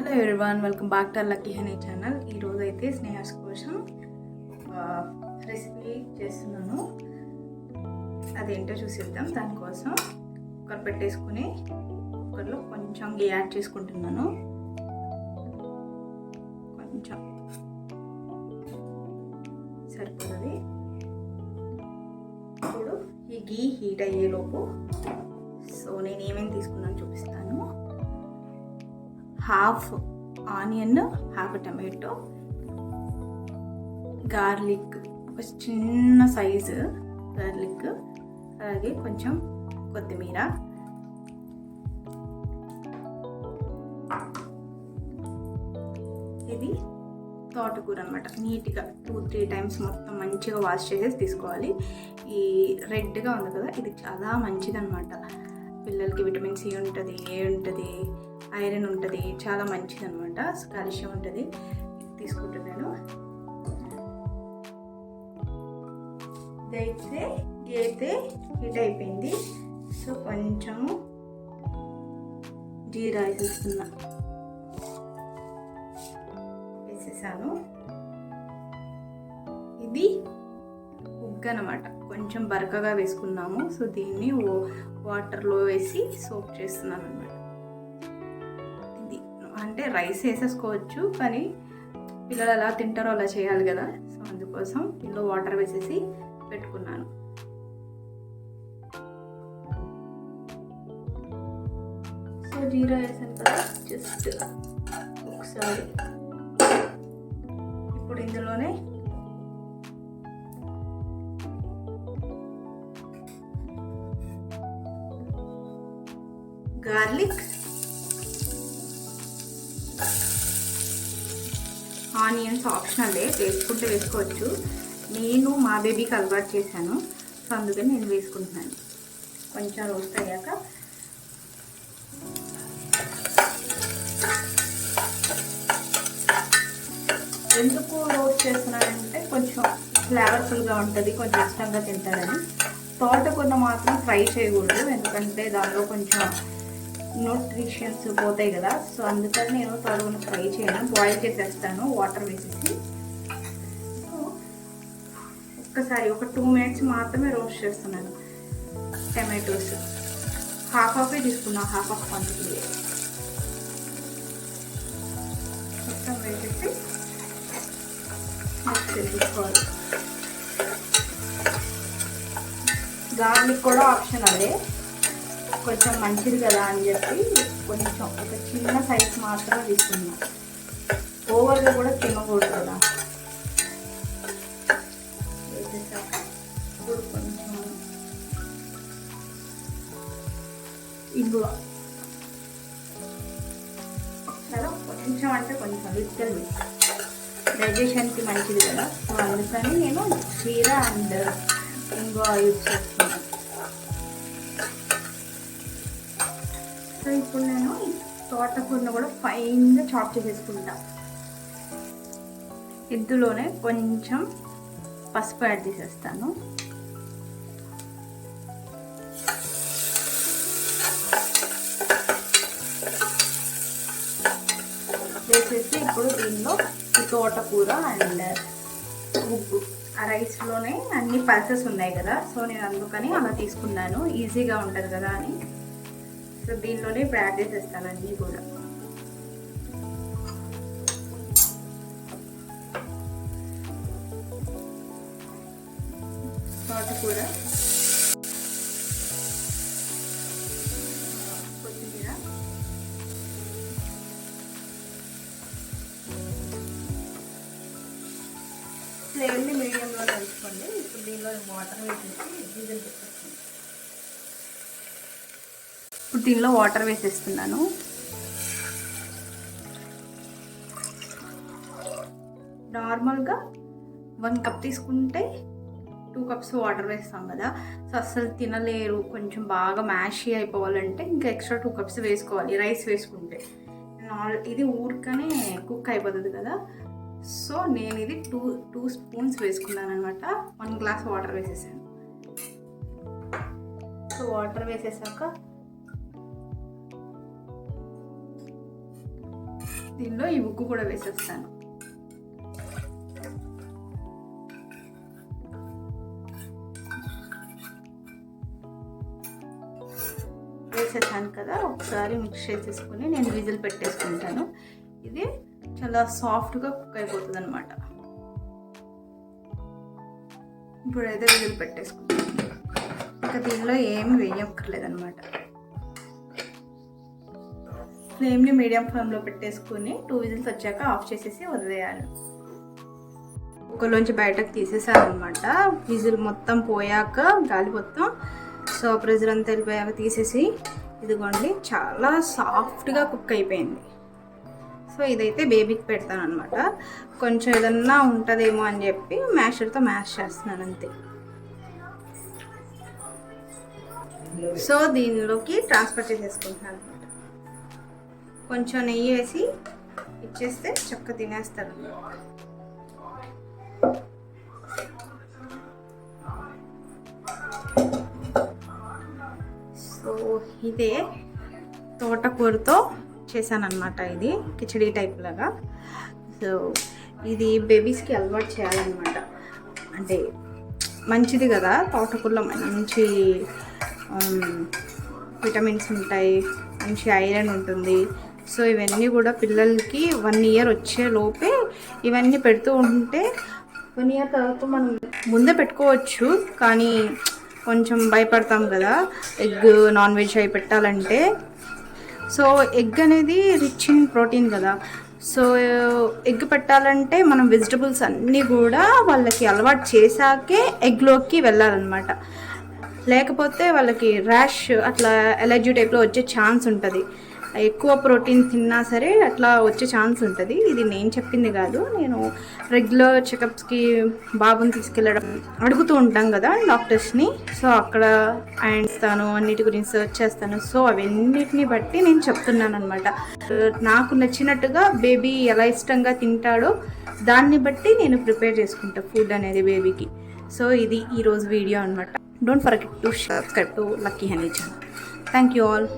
Hello everyone, welcome back to lucky honey channel. ఈరోజు అయితే స్నేహస్ కోసం రెసిపీ చేస్తున్నాను. అదేంటో చూసిద్దాం. దానికోసం కుక్కర్ పెట్టేసుకుని కుక్కర్లో కొంచెం గీ యాడ్ చేసుకుంటున్నాను. కొంచెం సరిపోతుంది. ఇప్పుడు ఈ గీ హీట్ అయ్యేలోపు నేను ఏమేమి తీసుకున్నాను చూపిస్తాను. Half onion, half tomato, garlic, ఒక చిన్న సైజు గార్లిక్, అలాగే కొంచెం కొత్తిమీర, ఇది తోటకూర అనమాట. నీట్గా 2-3 టైమ్స్ మొత్తం మంచిగా వాష్ చేసేసి తీసుకోవాలి. ఈ రెడ్గా ఉంది కదా, ఇది చాలా మంచిదన్నమాట. పిల్లలకి విటమిన్ సి ఉంటుంది, ఏ ఉంటుంది, ఐరన్ ఉంటుంది, చాలా మంచిది అనమాట. కాల్షియం ఉంటుంది. తీసుకుంటున్నాను. ఇదైతే అయితే హీట్ అయిపోయింది. సో కొంచెము జీరా వేసేసాను. ఇది ఉగ్గు అనమాట, కొంచెం బరకగా వేసుకున్నాము. సో దీన్ని వాటర్లో వేసి సోక్ చేస్తున్నాను అనమాట. ఇది అంటే రైస్ వేసేసుకోవచ్చు, కానీ పిల్లలు ఎలా తింటారో అలా చేయాలి కదా. సో అందుకోసం ఇందులో వాటర్ వేసేసి పెట్టుకున్నాను. సో జీరా వేసాను కదా, జస్ట్ ఒకసారి. ఇప్పుడు ఇందులోనే గార్లిక్, ఆనియన్స్ ఆప్షనలే, వేసుకుంటే వేసుకోవచ్చు. నేను మా బేబీకి అలవాటు చేశాను, సో అందుకని నేను వేసుకుంటున్నాను. కొంచెం రోస్ట్ అయ్యాక ఎందుకు రోస్ట్ చేస్తున్నానంటే కొంచెం ఫ్లేవర్ఫుల్గా ఉంటుంది, కొంచెం ఇష్టంగా తింటారని. తోటకూర మాత్రం ఫ్రై చేయకూడదు, ఎందుకంటే దానిలో కొంచెం న్యూట్రిషన్స్ పోతాయి కదా. సో అందుకని నేను తోటకూర ఫ్రై చేయను, బాయిల్ చేసేస్తాను వాటర్ వేసేసి. సో ఒక్కసారి ఒక 2 మినిట్స్ మాత్రమే రోస్ట్ చేస్తున్నాను. టమాటోస్ హాఫే తీసుకున్నాను, హాఫ్ క్వాంటిటీ మొత్తం వేసేసి మిక్స్ చేసుకోవాలి. గార్లిక్ కూడా ఆప్షన్ అదే, కొంచెం మంచిది కదా అని చెప్పి కొంచెం ఒక చిన్న సైజ్ మాత్రమే తీసుకున్నాం. ఓవర్గా కూడా తినకూడదు కదా. వేసేసాక ఇప్పుడు కొంచెం ఇంగువ, చాలా కొంచెం అంటే కొంచెం లిటిల్ బిట్, డైజెషన్కి మంచిది కదా. సో అందుకని నేను జీరా అండ్ ఇంగువ యూజ్ చేస్తున్నాను. సో ఇప్పుడు నేను తోటకూరను కూడా ఫైన్గా చాప్ చేసేసుకుంటా. ఇందులోనే కొంచెం పసుపు యాడ్ చేసేస్తాను. వేసేసి ఇప్పుడు దీనిలో తోటకూర అండ్ ఉప్పు, ఆ రైస్లోనే అన్ని పల్సెస్ ఉన్నాయి కదా. సో నేను అందుకని అలా తీసుకున్నాను, ఈజీగా ఉంటుంది కదా అని. సో దీనిలోనే ఇప్పుడు యాడ్ చేసేస్తాను అన్నీ కూడా. తోటకూర, కొత్తిమీర, ఫ్లేమ్ని మీడియంలో ఉంచుకోండి. ఇప్పుడు దీనిలో వాటర్ వేసేసి డీజిల్ పెట్టేస్తాను. ఇప్పుడు దీనిలో వాటర్ వేసేస్తున్నాను. నార్మల్గా 1 కప్ తీసుకుంటే 2 కప్స్ వాటర్ వేస్తాం కదా. సో అస్సలు తినలేరు, కొంచెం బాగా మ్యాషీ అయిపోవాలంటే ఇంకా ఎక్స్ట్రా 2 కప్స్ వేసుకోవాలి రైస్ వేసుకుంటే. ఇది ఊరికనే కుక్ అయిపోతుంది కదా. సో నేను ఇది 2 స్పూన్స్ వేసుకున్నాను అనమాట. 1 గ్లాస్ వాటర్ వేసేసాను. సో వాటర్ వేసేసాక దీనిలో ఈ ఉగ్గు కూడా వేసేస్తాను. వేసేసాను కదా, ఒకసారి మిక్స్ చేసేసుకుని నేను విజిల్ పెట్టేసుకుంటాను. ఇది చాలా సాఫ్ట్గా కుక్ అయిపోతుంది అనమాట. ఇప్పుడైతే విజిల్ పెట్టేసుకుంటాను. ఇంకా దీనిలో ఏమి వేయక్కర్లేదన్నమాట. ఫ్లేమ్ని మీడియం ఫ్లేమ్లో పెట్టేసుకుని 2 విజిల్స్ వచ్చాక ఆఫ్ చేసేసి వదిలేయాలి. కుక్కర్లోంచి బయటకు తీసేసాను అనమాట. విజిల్ మొత్తం పోయాక గాలి మొత్తం సో ప్రెజర్ అంతా వెళ్ళిపోయాక తీసేసి ఇదిగోండి చాలా సాఫ్ట్గా కుక్ అయిపోయింది. సో ఇదైతే బేబీకి పెడతాను అనమాట. కొంచెం ఏదన్నా ఉంటుందేమో అని చెప్పి మ్యాషర్తో మ్యాష్ చేస్తున్నాను అంతే. సో దీనిలోకి ట్రాన్స్ఫర్ చేసేసుకుంటున్నాను అనమాట. కొంచెం నెయ్యి వేసి ఇచ్చేస్తే చక్కగా తినేస్తారు. సో ఇదే తోటకూరతో చేశానమాట. ఇది కిచడీ టైప్ లాగా. సో ఇది బేబీస్కి అలవాటు చేయాలన్నమాట. అంటే మంచిది కదా, తోటకూరలో మంచి విటమిన్స్ ఉంటాయి, మంచి ఐరన్ ఉంటుంది. సో ఇవన్నీ కూడా పిల్లలకి 1 ఇయర్ వచ్చే లోపే ఇవన్నీ పెడుతూ ఉంటే 1 ఇయర్ తర్వాత మనం ముందే పెట్టుకోవచ్చు. కానీ కొంచెం భయపడతాం కదా ఎగ్, నాన్ వెజ్ అవి పెట్టాలంటే. సో ఎగ్ అనేది రిచ్ ఇన్ ప్రోటీన్ కదా. సో ఎగ్ పెట్టాలంటే మనం వెజిటబుల్స్ అన్నీ కూడా వాళ్ళకి అలవాటు చేశాకే ఎగ్లోకి వెళ్ళాలన్నమాట. లేకపోతే వాళ్ళకి ర్యాష్ అట్లా ఎలర్జీ టైప్లో వచ్చే ఛాన్స్ ఉంటుంది. ఎక్కువ ప్రోటీన్ తిన్నా సరే అట్లా వచ్చే ఛాన్స్ ఉంటుంది. ఇది నేను చెప్పింది కాదు, నేను రెగ్యులర్ చెకప్స్కి బాబుని తీసుకెళ్ళడం అడుగుతూ ఉంటాం కదా డాక్టర్స్ని. సో అక్కడ ఇస్తాను, అన్నిటి గురించి సర్చ్ చేస్తాను. సో అవన్నిటిని బట్టి నేను చెప్తున్నాను అనమాట. నాకు నచ్చినట్టుగా బేబీ ఎలా ఇష్టంగా తింటాడో దాన్ని బట్టి నేను ప్రిపేర్ చేసుకుంటా ఫుడ్ అనేది బేబీకి. సో ఇది ఈరోజు వీడియో అనమాట. Don't forget to subscribe to lucky honey channel. Thank you all.